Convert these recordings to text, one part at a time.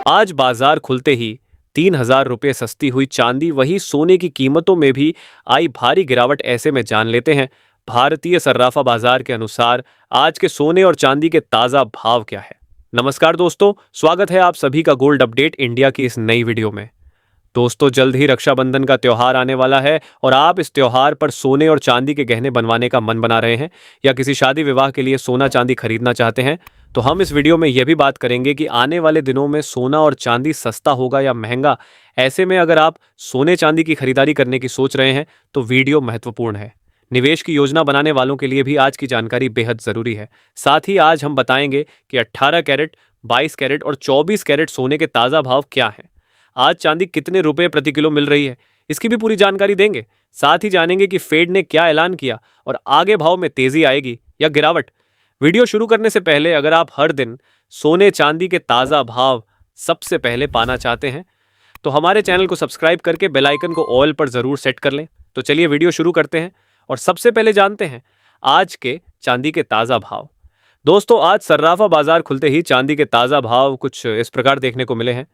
आज बाजार खुलते ही 3,000 रुपये सस्ती हुई चांदी वही सोने की कीमतों में भी आई भारी गिरावट। ऐसे में जान लेते हैं भारतीय सर्राफा बाजार के अनुसार आज के सोने और चांदी के ताजा भाव क्या है। नमस्कार दोस्तों, स्वागत है आप सभी का गोल्ड अपडेट इंडिया की इस नई वीडियो में। दोस्तों, जल्द ही रक्षाबंधन का त्योहार आने वाला है और आप इस त्योहार पर सोने और चांदी के गहने बनवाने का मन बना रहे हैं या किसी शादी विवाह के लिए सोना चांदी खरीदना चाहते हैं, तो हम इस वीडियो में यह भी बात करेंगे कि आने वाले दिनों में सोना और चांदी सस्ता होगा या महंगा। ऐसे में अगर आप सोने चांदी की खरीदारी करने की सोच रहे हैं तो वीडियो महत्वपूर्ण है। निवेश की योजना बनाने वालों के लिए भी आज की जानकारी बेहद जरूरी है। साथ ही आज हम बताएंगे कि 18 कैरेट, 22 कैरेट और 24 कैरेट सोने के ताजा भाव क्या हैं। आज चांदी कितने रुपए प्रति किलो मिल रही है, इसकी भी पूरी जानकारी देंगे। साथ ही जानेंगे कि फेड ने क्या ऐलान किया और आगे भाव में तेजी आएगी या गिरावट। वीडियो शुरू करने से पहले अगर आप हर दिन सोने चांदी के ताजा भाव सबसे पहले पाना चाहते हैं तो हमारे चैनल को सब्सक्राइब करके बेल आइकन को ऑल पर जरूर सेट कर लें। तो चलिए वीडियो शुरू करते हैं और सबसे पहले जानते हैं आज के चांदी के ताजा भाव। दोस्तों, आज सर्राफा बाजार खुलते ही चांदी के ताजा भाव कुछ इस प्रकार देखने को मिले हैं।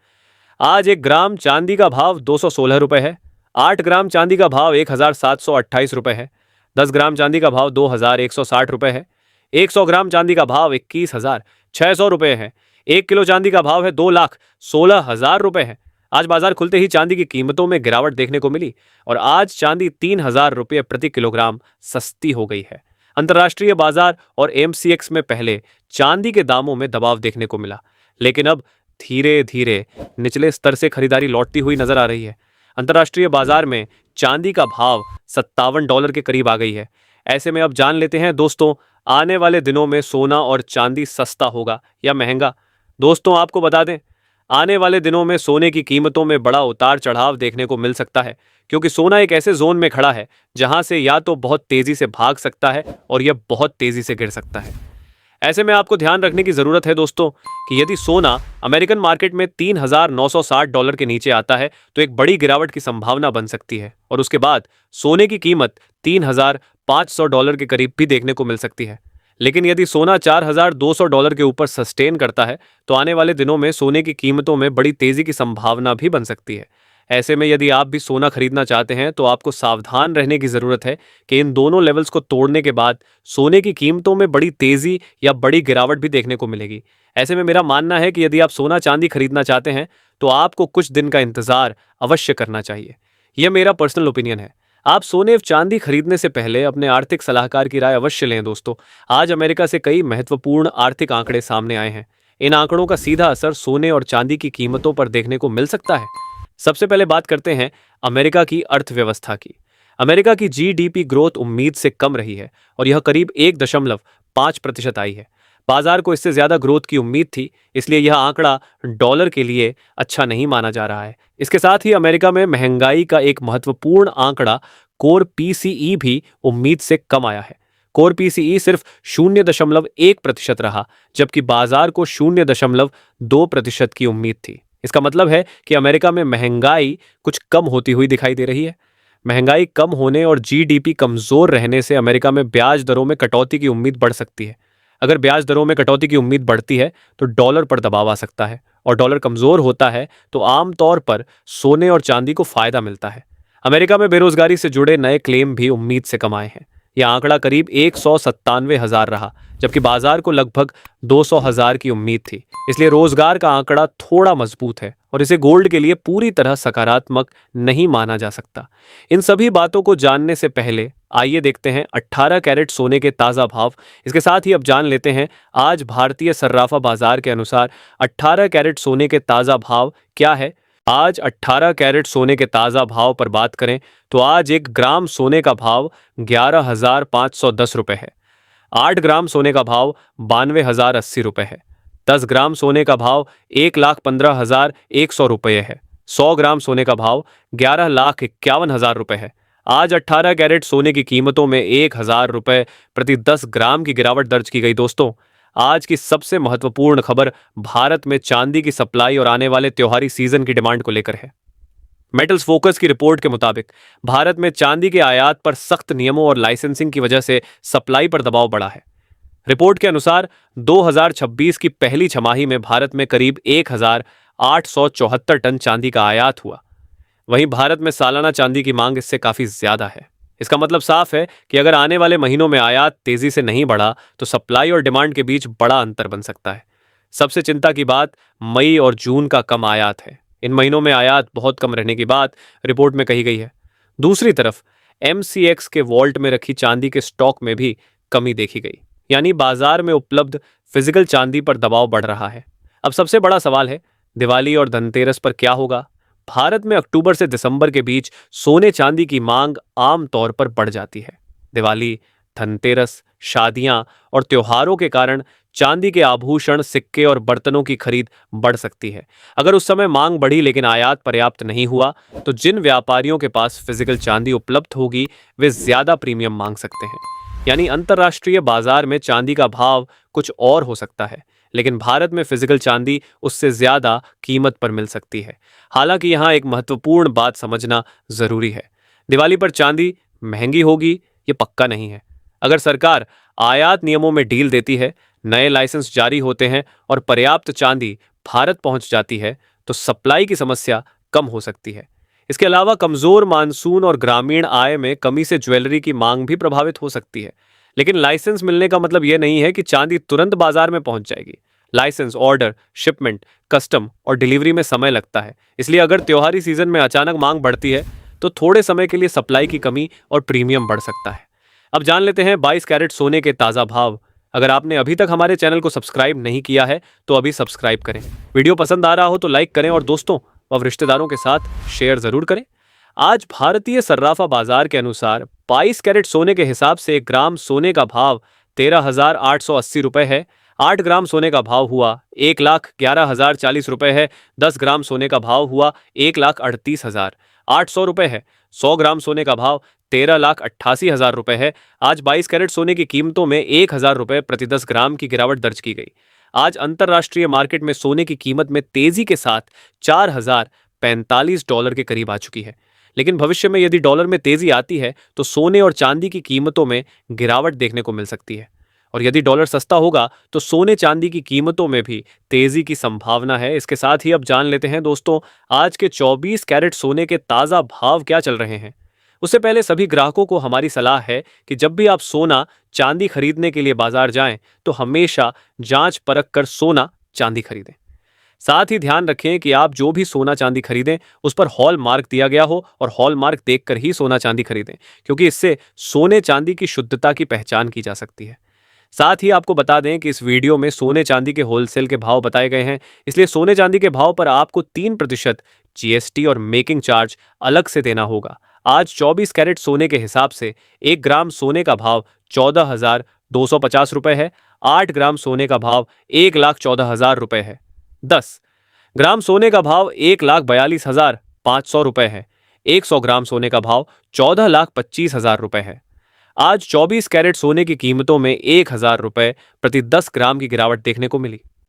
आज 1 ग्राम चांदी का भाव 216 रुपए है। 8 ग्राम चांदी का भाव 1,728 रुपए है। 10 ग्राम चांदी का भाव 2,160 रुपए है। 100 ग्राम चांदी का भाव 21,600 रुपए है। 1 किलो चांदी का भाव है 2,16,000 रुपए है। आज बाजार खुलते ही चांदी की कीमतों में गिरावट देखने को मिली और आज चांदी 3,000 रुपये प्रति किलोग्राम सस्ती हो गई है। अंतर्राष्ट्रीय बाजार और एमसीएक्स में पहले चांदी के दामों में दबाव देखने को मिला, लेकिन अब धीरे धीरे निचले स्तर से खरीदारी लौटती हुई नजर आ रही है। अंतर्राष्ट्रीय बाजार में चांदी का भाव $57 के करीब आ गई है। ऐसे में अब जान लेते हैं दोस्तों, आने वाले दिनों में सोना और चांदी सस्ता होगा या महंगा। दोस्तों, आपको बता दें, आने वाले दिनों में सोने की कीमतों में बड़ा उतार चढ़ाव देखने को मिल सकता है, क्योंकि सोना एक ऐसे जोन में खड़ा है जहां से या तो बहुत तेजी से भाग सकता है और यह बहुत तेजी से गिर सकता है। ऐसे में आपको ध्यान रखने की जरूरत है दोस्तों कि यदि सोना अमेरिकन मार्केट में $3,960 के नीचे आता है तो एक बड़ी गिरावट की संभावना बन सकती है और उसके बाद सोने की कीमत $3,500 के करीब भी देखने को मिल सकती है। लेकिन यदि सोना $4,200 के ऊपर सस्टेन करता है तो आने वाले दिनों में सोने की कीमतों में बड़ी तेजी की संभावना भी बन सकती है। ऐसे में यदि आप भी सोना खरीदना चाहते हैं तो आपको सावधान रहने की जरूरत है कि इन दोनों लेवल्स को तोड़ने के बाद सोने की कीमतों में बड़ी तेजी या बड़ी गिरावट भी देखने को मिलेगी। ऐसे में मेरा मानना है कि यदि आप सोना चांदी खरीदना चाहते हैं तो आपको कुछ दिन का इंतजार अवश्य करना चाहिए। यह मेरा पर्सनल ओपिनियन है। आप सोने चांदी खरीदने से पहले अपने आर्थिक सलाहकार की राय अवश्य लें। दोस्तों, आज अमेरिका से कई महत्वपूर्ण आर्थिक आंकड़े सामने आए हैं। इन आंकड़ों का सीधा असर सोने और चांदी की कीमतों पर देखने को मिल सकता है। सबसे पहले बात करते हैं अमेरिका की अर्थव्यवस्था की। अमेरिका की जीडीपी ग्रोथ उम्मीद से कम रही है और यह करीब 1.5% आई है। बाजार को इससे ज्यादा ग्रोथ की उम्मीद थी, इसलिए यह आंकड़ा डॉलर के लिए अच्छा नहीं माना जा रहा है। इसके साथ ही अमेरिका में महंगाई का एक महत्वपूर्ण आंकड़ा कोर पीसीई भी उम्मीद से कम आया है। कोर पीसीई सिर्फ 0.1% रहा, जबकि बाजार को 0.2% की उम्मीद थी। इसका मतलब है कि अमेरिका में महंगाई कुछ कम होती हुई दिखाई दे रही है। महंगाई कम होने और जीडीपी कमजोर रहने से अमेरिका में ब्याज दरों में कटौती की उम्मीद बढ़ सकती है। अगर ब्याज दरों में कटौती की उम्मीद बढ़ती है तो डॉलर पर दबाव आ सकता है और डॉलर कमजोर होता है तो आमतौर पर सोने और चांदी को फायदा मिलता है। अमेरिका में बेरोजगारी से जुड़े नए क्लेम भी उम्मीद से कम आए हैं। यह आंकड़ा करीब 197,000 रहा, जबकि बाजार को लगभग 200,000 की उम्मीद थी। इसलिए रोजगार का आंकड़ा थोड़ा मजबूत है और इसे गोल्ड के लिए पूरी तरह सकारात्मक नहीं माना जा सकता। इन सभी बातों को जानने से पहले आइए देखते हैं 18 कैरेट सोने के ताजा भाव। इसके साथ ही अब जान लेते हैं आज भारतीय सर्राफा बाजार के अनुसार 18 कैरेट सोने के ताजा भाव क्या है। आज 18 कैरेट सोने के ताजा भाव पर बात करें तो आज 1 ग्राम सोने का भाव 11,510 रुपए है। 8 ग्राम सोने का भाव 92,080 रुपए है। 10 ग्राम सोने का भाव 1,15,100 रुपये है। 100 ग्राम सोने का भाव 11,51,000 रुपए है। आज 18 कैरेट सोने की कीमतों में 1,000 रुपए प्रति 10 ग्राम की गिरावट दर्ज की गई। दोस्तों, आज की सबसे महत्वपूर्ण खबर भारत में चांदी की सप्लाई और आने वाले त्योहारी सीजन की डिमांड को लेकर है। मेटल्स फोकस की रिपोर्ट के मुताबिक भारत में चांदी के आयात पर सख्त नियमों और लाइसेंसिंग की वजह से सप्लाई पर दबाव बढ़ा है। रिपोर्ट के अनुसार 2026 की पहली छमाही में भारत में करीब 874 टन चांदी का आयात हुआ। वहीं भारत में सालाना चांदी की मांग इससे काफी ज्यादा है। इसका मतलब साफ है कि अगर आने वाले महीनों में आयात तेजी से नहीं बढ़ा तो सप्लाई और डिमांड के बीच बड़ा अंतर बन सकता है। सबसे चिंता की बात मई और जून का कम आयात है। इन महीनों में आयात बहुत कम रहने की बात रिपोर्ट में कही गई है। दूसरी तरफ एमसीएक्स के वॉल्ट में रखी चांदी के स्टॉक में भी कमी देखी गई, यानी बाजार में उपलब्ध फिजिकल चांदी पर दबाव बढ़ रहा है। अब सबसे बड़ा सवाल है, दिवाली और धनतेरस पर क्या होगा? भारत में अक्टूबर से दिसंबर के बीच सोने चांदी की मांग आम तौर पर बढ़ जाती है। दिवाली, धनतेरस, शादियां और त्योहारों के कारण चांदी के आभूषण, सिक्के और बर्तनों की खरीद बढ़ सकती है। अगर उस समय मांग बढ़ी लेकिन आयात पर्याप्त नहीं हुआ तो जिन व्यापारियों के पास फिजिकल चांदी उपलब्ध होगी वे ज्यादा प्रीमियम मांग सकते हैं। यानी अंतर्राष्ट्रीय बाजार में चांदी का भाव कुछ और हो सकता है, लेकिन भारत में फिजिकल चांदी उससे ज्यादा कीमत पर मिल सकती है। हालांकि यहां एक महत्वपूर्ण बात समझना जरूरी है, दिवाली पर चांदी महंगी होगी ये पक्का नहीं है। अगर सरकार आयात नियमों में ढील देती है, नए लाइसेंस जारी होते हैं और पर्याप्त चांदी भारत पहुंच जाती है तो सप्लाई की समस्या कम हो सकती है। इसके अलावा कमजोर मानसून और ग्रामीण आय में कमी से ज्वेलरी की मांग भी प्रभावित हो सकती है। लेकिन लाइसेंस मिलने का मतलब यह नहीं है कि चांदी तुरंत बाजार में पहुंच जाएगी। लाइसेंस, ऑर्डर, शिपमेंट, कस्टम और डिलीवरी में समय लगता है। इसलिए अगर त्योहारी सीजन में अचानक मांग बढ़ती है तो थोड़े समय के लिए सप्लाई की कमी और प्रीमियम बढ़ सकता है। अब जान लेते हैं 22 कैरेट सोने के ताजा भाव। अगर आपने अभी तक हमारे चैनल को सब्सक्राइब नहीं किया है तो अभी सब्सक्राइब करें। वीडियो पसंद आ रहा हो तो लाइक करें और दोस्तों व रिश्तेदारों के साथ शेयर जरूर करें। आज भारतीय सर्राफा बाजार के अनुसार 22 कैरेट सोने के हिसाब से 1 ग्राम सोने का भाव 13,880 रुपए है। 8 ग्राम सोने का भाव हुआ 1,11,040 रुपए है। 10 ग्राम सोने का भाव हुआ 1,38,800 रुपए है। 100 ग्राम सोने का भाव 13,88,000 रुपए है। आज 22 कैरेट सोने की कीमतों में 1,000 रुपए प्रति 10 ग्राम की गिरावट दर्ज की गई। आज अंतर्राष्ट्रीय मार्केट में सोने की कीमत में तेजी के साथ $4,045 के करीब आ चुकी है। लेकिन भविष्य में यदि डॉलर में तेजी आती है तो सोने और चांदी की कीमतों में गिरावट देखने को मिल सकती है। और यदि डॉलर सस्ता होगा तो सोने चांदी की कीमतों में भी तेजी की संभावना है। इसके साथ ही अब जान लेते हैं दोस्तों आज के 24 कैरेट सोने के ताजा भाव क्या चल रहे हैं। उससे पहले सभी ग्राहकों को हमारी सलाह है कि जब भी आप सोना चांदी खरीदने के लिए बाजार जाएं तो हमेशा जांच परख कर सोना चांदी खरीदें। साथ ही ध्यान रखें कि आप जो भी सोना चांदी खरीदें उस पर हॉल मार्क दिया गया हो और हॉल मार्क देखकर ही सोना चांदी खरीदें, क्योंकि इससे सोने चांदी की शुद्धता की पहचान की जा सकती है। साथ ही आपको बता दें कि इस वीडियो में सोने चांदी के होलसेल के भाव बताए गए हैं, इसलिए सोने चांदी के भाव पर आपको 3% जीएसटी और मेकिंग चार्ज अलग से देना होगा। आज 24 कैरेट सोने के हिसाब से 1 ग्राम सोने का भाव 14,250 रुपए है। 8 ग्राम सोने का भाव 1,14,000 रुपए है। 10 ग्राम सोने का भाव 1,42,500 रुपए है। 100 ग्राम सोने का भाव 14,25,000 रुपए है। आज 24 कैरेट सोने की कीमतों में 1,000 रुपए प्रति 10 ग्राम की गिरावट देखने को मिली।